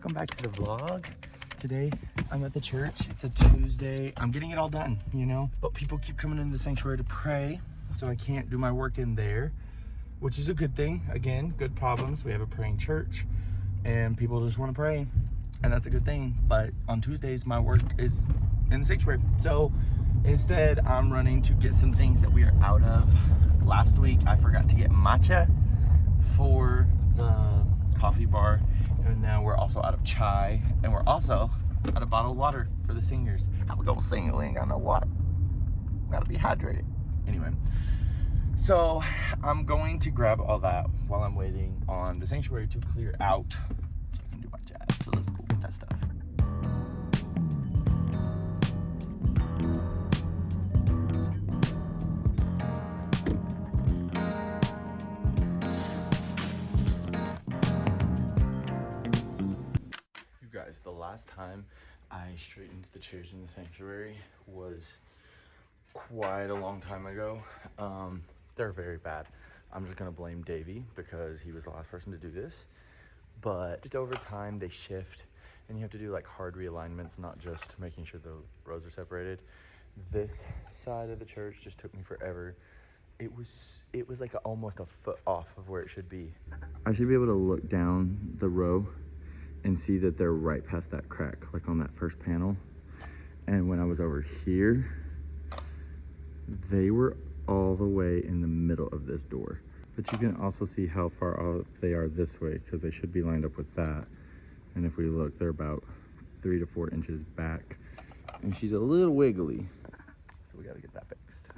welcome back to the vlog. Today I'm at the church. It's a Tuesday. I'm getting it all done, you know, but people keep coming into the sanctuary to pray, so I can't do my work in there, which is a good thing. Again, good problems. We have a praying church and people just want to pray, and that's a good thing. But on Tuesdays my work is in the sanctuary, so instead I'm running to get some things that we are out of. Last week I forgot to get matcha for the coffee bar, and now we're also out of chai, and we're also out of bottled water for the singers. How we gonna sing if we ain't got no water? Gotta be hydrated. Anyway, so I'm going to grab all that while I'm waiting on the sanctuary to clear out so I can do my jazz. So let's go get that stuff. Guys, the last time I straightened the chairs in the sanctuary was quite a long time ago. They're very bad. I'm just gonna blame Davey because he was the last person to do this, but just over time they shift and you have to do like hard realignments, not just making sure the rows are separated. This side of the church just took me forever. It was like almost a foot off of where it should be. I should be able to look down the row and see that they're right past that crack, like on that first panel. And when I was over here, they were all the way in the middle of this door. But you can also see how far off they are this way, because they should be lined up with that. And if we look, they're about 3 to 4 inches back. And she's a little wiggly, so we gotta get that fixed.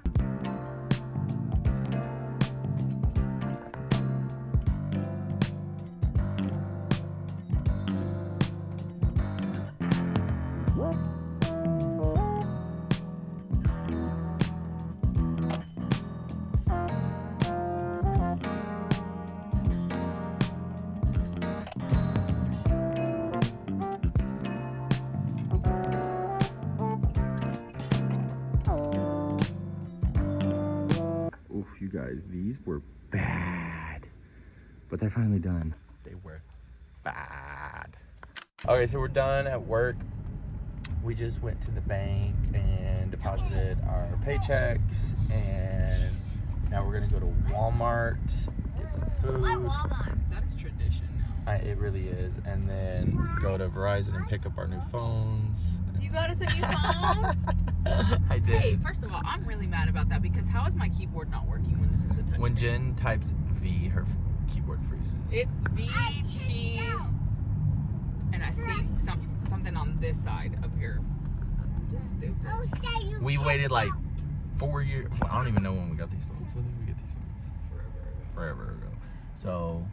You guys, these were bad, but they're finally done. They were bad. Okay, so we're done at work. We just went to the bank and deposited our paychecks, and now we're gonna go to Walmart, get some food. Why Walmart? That is tradition now. It really is. And then go to Verizon and pick up our new phones. You got us a new phone? I did. Hey, first of all, I'm really mad about that, because how is my keyboard not working when this is a touch When screen? Jen types V, her keyboard freezes. It's VT, and I think something on this side of your. Just stupid. We waited like 4 years. Well, I don't even know when we got these phones. When did we get these phones? Forever ago. So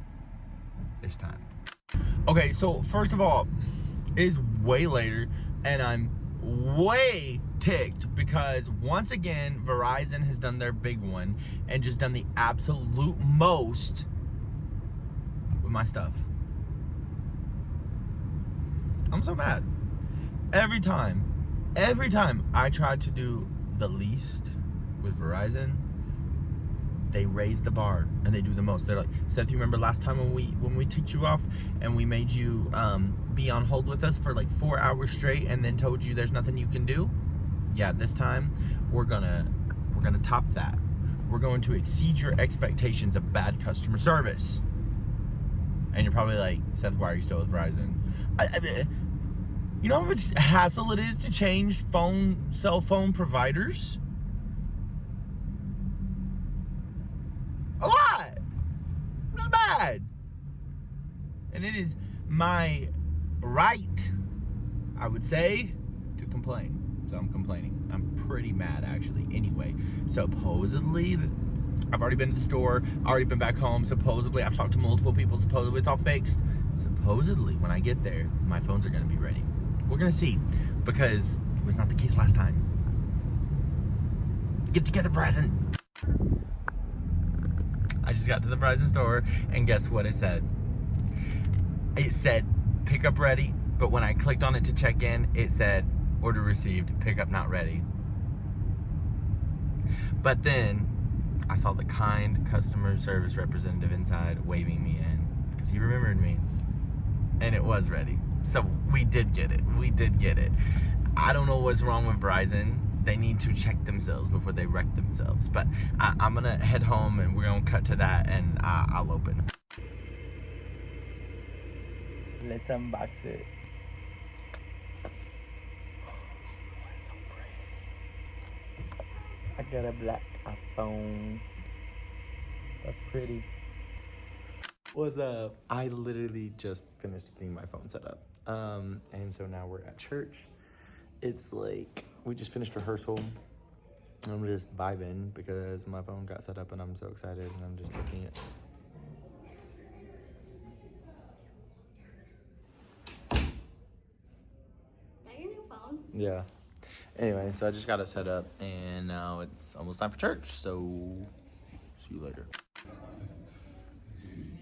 it's time. Okay, so first of all, it's way later, and I'm way ticked because once again Verizon has done their big one and just done the absolute most with my stuff. I'm so mad. Every time I try to do the least with Verizon, they raise the bar and they do the most. They're like, Seth, you remember last time when we ticked you off and we made you be on hold with us for like 4 hours straight and then told you there's nothing you can do? Yeah, this time we're gonna top that. We're going to exceed your expectations of bad customer service. And you're probably like, Seth, why are you still with Verizon? You know how much hassle it is to change cell phone providers? A lot. It's bad. And it is my right, I would say, to complain. So I'm complaining. I'm pretty mad, actually. Anyway, supposedly, I've already been to the store, already been back home. Supposedly, I've talked to multiple people. Supposedly, it's all fixed. Supposedly, when I get there, my phones are going to be ready. We're going to see, because it was not the case last time. Get together, Verizon. I just got to the Verizon store, and guess what it said? It said, pickup ready, but when I clicked on it to check in, it said, order received, pickup not ready. But then I saw the kind customer service representative inside waving me in because he remembered me, and it was ready. So we did get it. We did get it. I don't know what's wrong with Verizon. They need to check themselves before they wreck themselves. But I'm going to head home and we're going to cut to that and I'll open. Let's unbox it. Oh, it's so pretty. I got a black iPhone. That's pretty. What's up? I literally just finished getting my phone set up. And so now we're at church. It's like, we just finished rehearsal. I'm just vibing because my phone got set up and I'm so excited and I'm just looking at. Is that your new phone? Yeah. Anyway, so I just got it set up and now it's almost time for church. So see you later.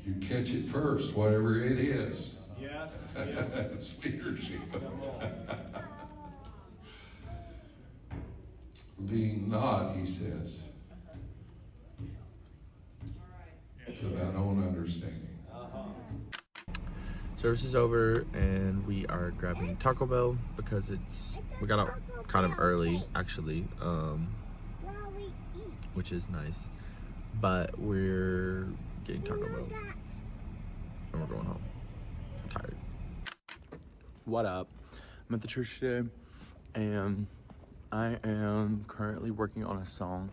You catch it first, whatever it is. Yes. It's leadership. Lean not, he says, to thine own understanding. Service is over and we are grabbing Taco Bell because we got out kind of early actually, which is nice. But we're getting Taco Bell and we're going home. I'm tired. What up? I'm at the church today and I am currently working on a song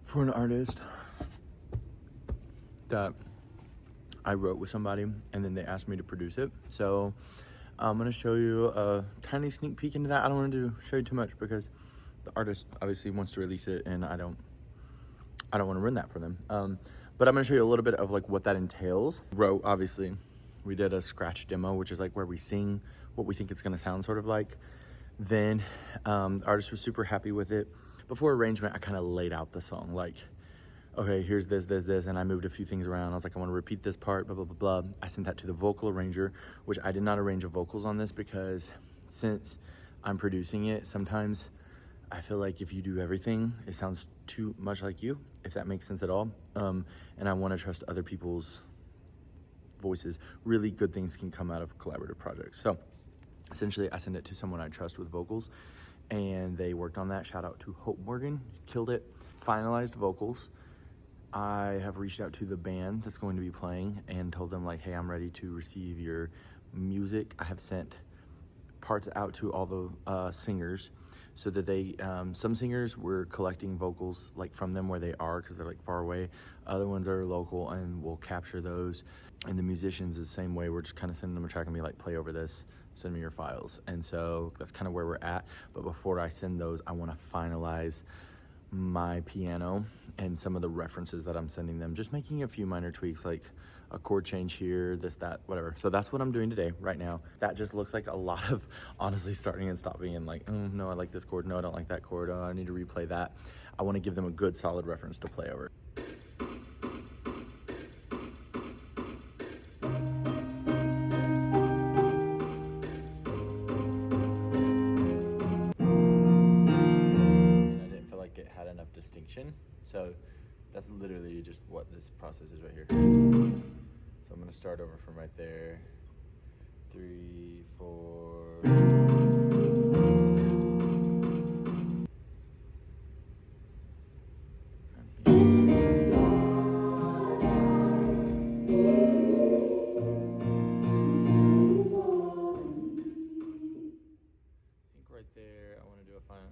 for an artist that I wrote with somebody and then they asked me to produce it. So I'm gonna show you a tiny sneak peek into that. I don't want to show you too much because the artist obviously wants to release it and I don't want to ruin that for them. But I'm gonna show you a little bit of like what that entails. Wrote, obviously, we did a scratch demo, which is like where we sing what we think it's gonna sound sort of like. Then the artist was super happy with it. Before arrangement, I kind of laid out the song like, okay, here's this, and I moved a few things around. I was like, I want to repeat this part, blah, blah, blah, blah. I sent that to the vocal arranger, which I did not arrange the vocals on this because since I'm producing it, sometimes I feel like if you do everything, it sounds too much like you, if that makes sense at all. And I want to trust other people's voices. Really good things can come out of collaborative projects. So essentially, I sent it to someone I trust with vocals, and they worked on that. Shout out to Hope Morgan, killed it. Finalized vocals. I have reached out to the band that's going to be playing and told them like, hey, I'm ready to receive your music. I have sent parts out to all the singers so that they, some singers were collecting vocals like from them where they are because they're like far away. Other ones are local and we'll capture those. And the musicians the same way. We're just kind of sending them a track and be like, play over this, send me your files. And so that's kind of where we're at. But before I send those, I want to finalize my piano and some of the references that I'm sending them, just making a few minor tweaks like a chord change here, this, that, whatever. So that's what I'm doing today, right now. That just looks like a lot of honestly starting and stopping and like, oh, no, I like this chord. No, I don't like that chord. Oh, I need to replay that. I want to give them a good solid reference to play over. Distinction. So that's literally just what this process is right here. So I'm going to start over from right there. 3, 4. I think right there I want to do a final.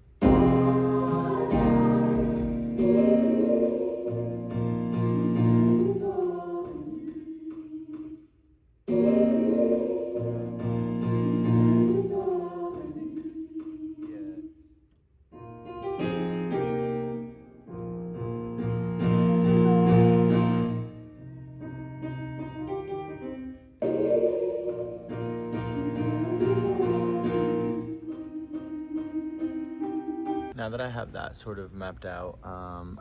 Now that I have that sort of mapped out,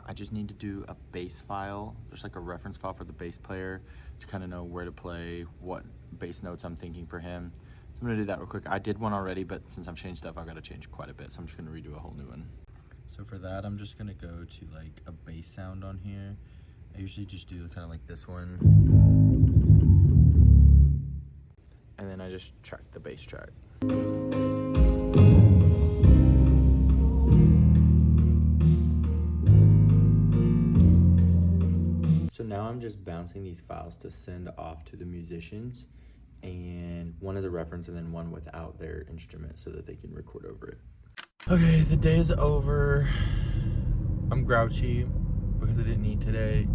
I just need to do a bass file, just like a reference file for the bass player to kind of know where to play, what bass notes I'm thinking for him. So I'm gonna do that real quick. I did one already, but since I've changed stuff, I've got to change quite a bit. So I'm just gonna redo a whole new one. So for that, I'm just gonna go to like a bass sound on here. I usually just do kind of like this one. and then I just track the bass track. So now I'm just bouncing these files to send off to the musicians, and one as a reference and then one without their instrument so that they can record over it. Okay, the day is over. I'm grouchy because I didn't eat today,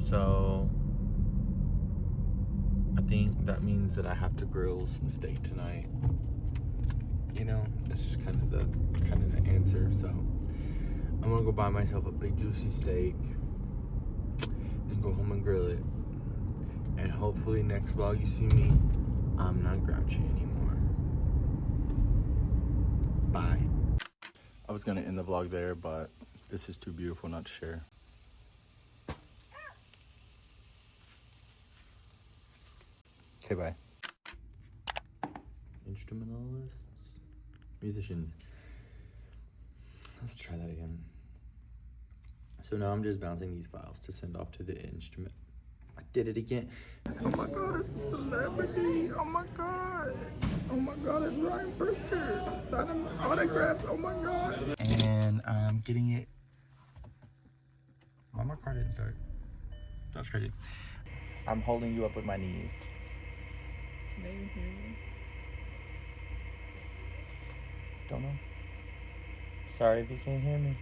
so I think that means that I have to grill some steak tonight. You know, that's just kind of the answer. So I'm gonna go buy myself a big juicy steak and go home and grill it. And hopefully next vlog you see me, I'm not grouchy anymore. Bye. I was gonna end the vlog there, but this is too beautiful not to share. Okay, bye. Instrumentalists, musicians. Let's try that again. So now I'm just bouncing these files to send off to the instrument. I did it again. Oh my God, it's a celebrity. Oh my God. Oh my God, it's Ryan Brister. Signing autographs. Oh my God. And I'm getting it. Why my car didn't start? That's crazy. I'm holding you up with my knees. They didn't hear you. Don't know. Sorry if you can't hear me.